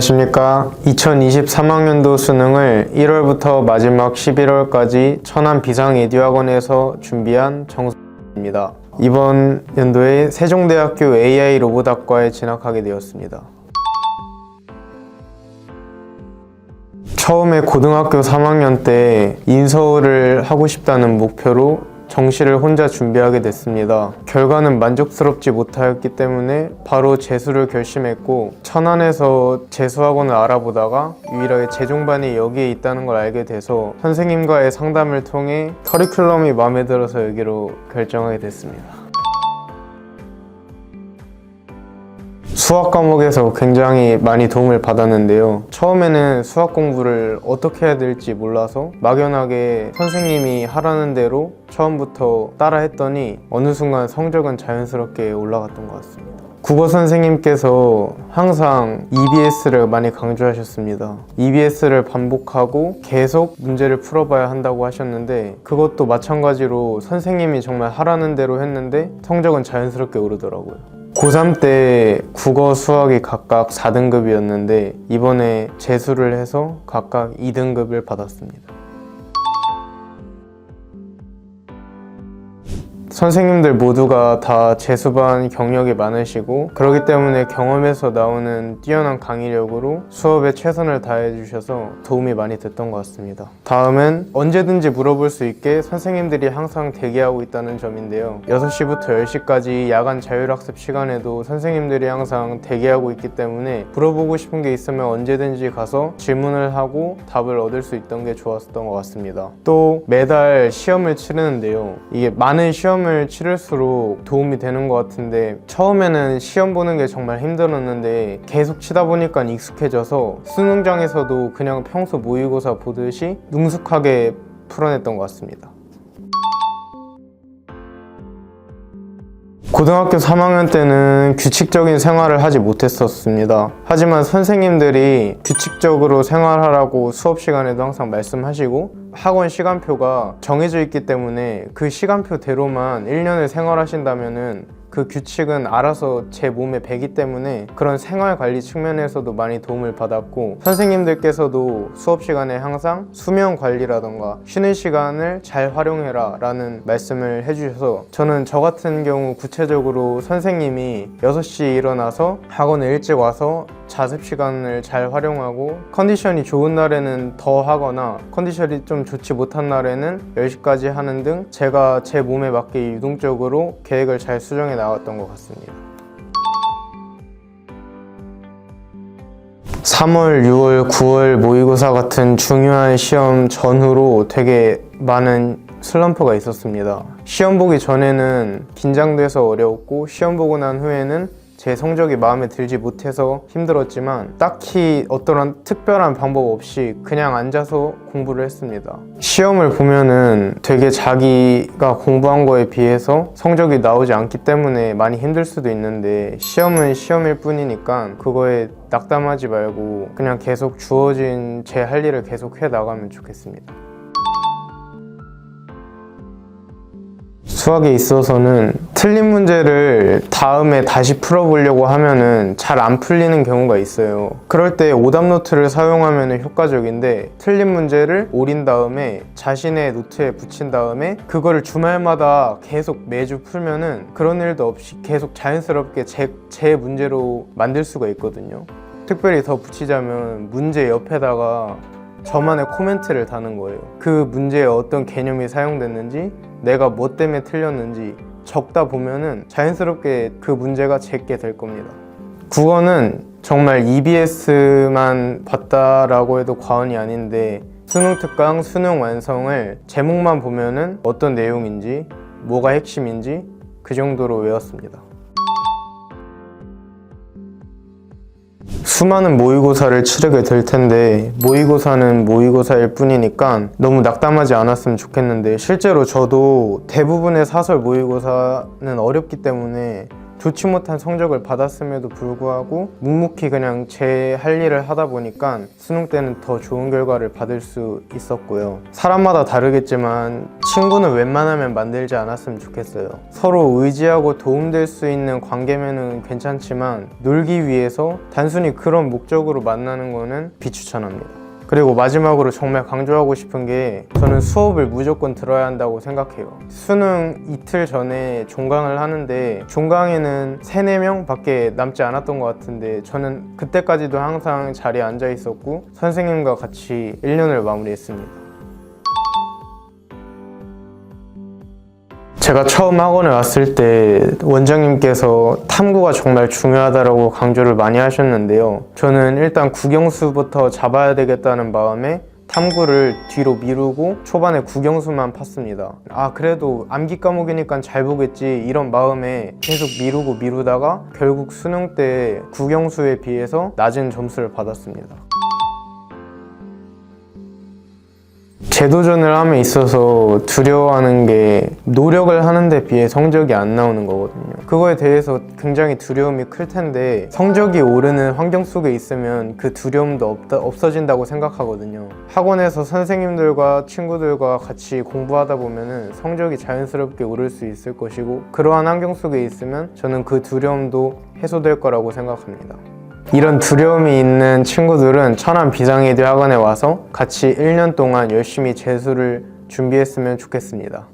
안녕하십니까. 2023학년도 수능을 1월부터 마지막 11월까지 천안 비상에듀학원에서 준비한 정수입니다. 이번 연도에 세종대학교 AI 로봇학과에 진학하게 되었습니다. 처음에 고등학교 3학년 때 인서울을 하고 싶다는 목표로 정시를 혼자 준비하게 됐습니다. 결과는 만족스럽지 못하였기 때문에 바로 재수를 결심했고, 천안에서 재수학원을 알아보다가 유일하게 재종반이 여기에 있다는 걸 알게 돼서 선생님과의 상담을 통해 커리큘럼이 마음에 들어서 여기로 결정하게 됐습니다. 수학 과목에서 굉장히 많이 도움을 받았는데요. 처음에는 수학 공부를 어떻게 해야 될지 몰라서 막연하게 선생님이 하라는 대로 처음부터 따라 했더니 어느 순간 성적은 자연스럽게 올라갔던 것 같습니다. 국어 선생님께서 항상 EBS를 많이 강조하셨습니다. EBS를 반복하고 계속 문제를 풀어봐야 한다고 하셨는데, 그것도 마찬가지로 선생님이 정말 하라는 대로 했는데 성적은 자연스럽게 오르더라고요. 고3 때 국어, 수학이 각각 4등급이었는데 이번에 재수를 해서 각각 2등급을 받았습니다. 선생님들 모두가 다 재수반 경력이 많으시고, 그렇기 때문에 경험에서 나오는 뛰어난 강의력으로 수업에 최선을 다해 주셔서 도움이 많이 됐던 것 같습니다. 다음은 언제든지 물어볼 수 있게 선생님들이 항상 대기하고 있다는 점인데요. 6시부터 10시까지 야간 자율학습 시간에도 선생님들이 항상 대기하고 있기 때문에 물어보고 싶은 게 있으면 언제든지 가서 질문을 하고 답을 얻을 수 있던 게 좋았던 것 같습니다. 또 매달 시험을 치르는데요. 이게 많은 시험을 치를수록 도움이 되는 것 같은데, 처음에는 시험 보는 게 정말 힘들었는데 계속 치다 보니까 익숙해져서 수능장에서도 그냥 평소 모의고사 보듯이 능숙하게 풀어냈던 것 같습니다. 고등학교 3학년 때는 규칙적인 생활을 하지 못했었습니다. 하지만 선생님들이 규칙적으로 생활하라고 수업 시간에도 항상 말씀하시고, 학원 시간표가 정해져 있기 때문에 그 시간표대로만 1년을 생활하신다면은 그 규칙은 알아서 제 몸에 배기 때문에 그런 생활관리 측면에서도 많이 도움을 받았고, 선생님들께서도 수업 시간에 항상 수면 관리라던가 쉬는 시간을 잘 활용해라 라는 말씀을 해주셔서, 저는 저 같은 경우 구체적으로 선생님이 6시에 일어나서 학원에 일찍 와서 자습 시간을 잘 활용하고, 컨디션이 좋은 날에는 더 하거나 컨디션이 좀 좋지 못한 날에는 10시까지 하는 등 제가 제 몸에 맞게 유동적으로 계획을 잘 수정해 나왔던 것 같습니다. 3월, 6월, 9월 모의고사 같은 중요한 시험 전후로 되게 많은 슬럼프가 있었습니다. 시험 보기 전에는 긴장돼서 어려웠고, 시험 보고 난 후에는 제 성적이 마음에 들지 못해서 힘들었지만 딱히 어떠한 특별한 방법 없이 그냥 앉아서 공부를 했습니다. 시험을 보면은 되게 자기가 공부한 거에 비해서 성적이 나오지 않기 때문에 많이 힘들 수도 있는데, 시험은 시험일 뿐이니까 그거에 낙담하지 말고 그냥 계속 주어진 제 할 일을 계속 해 나가면 좋겠습니다. 수학에 있어서는 틀린 문제를 다음에 다시 풀어보려고 하면은 잘 안 풀리는 경우가 있어요. 그럴 때 오답 노트를 사용하면 효과적인데, 틀린 문제를 오린 다음에 자신의 노트에 붙인 다음에 그거를 주말마다 계속 매주 풀면은 그런 일도 없이 계속 자연스럽게 제 문제로 만들 수가 있거든요. 특별히 더 붙이자면 문제 옆에다가 저만의 코멘트를 다는 거예요. 그 문제에 어떤 개념이 사용됐는지, 내가 뭐 때문에 틀렸는지 적다 보면은 자연스럽게 그 문제가 제게 될 겁니다. 국어는 정말 EBS만 봤다라고 해도 과언이 아닌데, 수능 특강, 수능 완성을 제목만 보면은 어떤 내용인지, 뭐가 핵심인지 그 정도로 외웠습니다. 수많은 모의고사를 치르게 될 텐데, 모의고사는 모의고사일 뿐이니까 너무 낙담하지 않았으면 좋겠는데, 실제로 저도 대부분의 사설 모의고사는 어렵기 때문에 좋지 못한 성적을 받았음에도 불구하고 묵묵히 그냥 제 할 일을 하다 보니까 수능 때는 더 좋은 결과를 받을 수 있었고요. 사람마다 다르겠지만 친구는 웬만하면 만들지 않았으면 좋겠어요. 서로 의지하고 도움될 수 있는 관계면은 괜찮지만 놀기 위해서 단순히 그런 목적으로 만나는 거는 비추천합니다. 그리고 마지막으로 정말 강조하고 싶은 게 저는 수업을 무조건 들어야 한다고 생각해요. 수능 이틀 전에 종강을 하는데 종강에는 3, 4명 밖에 남지 않았던 것 같은데 저는 그때까지도 항상 자리에 앉아 있었고 선생님과 같이 1년을 마무리했습니다. 제가 처음 학원에 왔을 때 원장님께서 탐구가 정말 중요하다고 강조를 많이 하셨는데요. 저는 일단 국영수부터 잡아야 되겠다는 마음에 탐구를 뒤로 미루고 초반에 국영수만 팠습니다. 그래도 암기 과목이니까 잘 보겠지 이런 마음에 계속 미루다가 결국 수능 때 국영수에 비해서 낮은 점수를 받았습니다. 재도전을 함에 있어서 두려워하는 게 노력을 하는 데 비해 성적이 안 나오는 거거든요. 그거에 대해서 굉장히 두려움이 클 텐데 성적이 오르는 환경 속에 있으면 그 두려움도 없어진다고 생각하거든요. 학원에서 선생님들과 친구들과 같이 공부하다 보면은 성적이 자연스럽게 오를 수 있을 것이고 그러한 환경 속에 있으면 저는 그 두려움도 해소될 거라고 생각합니다. 이런 두려움이 있는 친구들은 천안 비상에듀 학원에 와서 같이 1년 동안 열심히 재수를 준비했으면 좋겠습니다.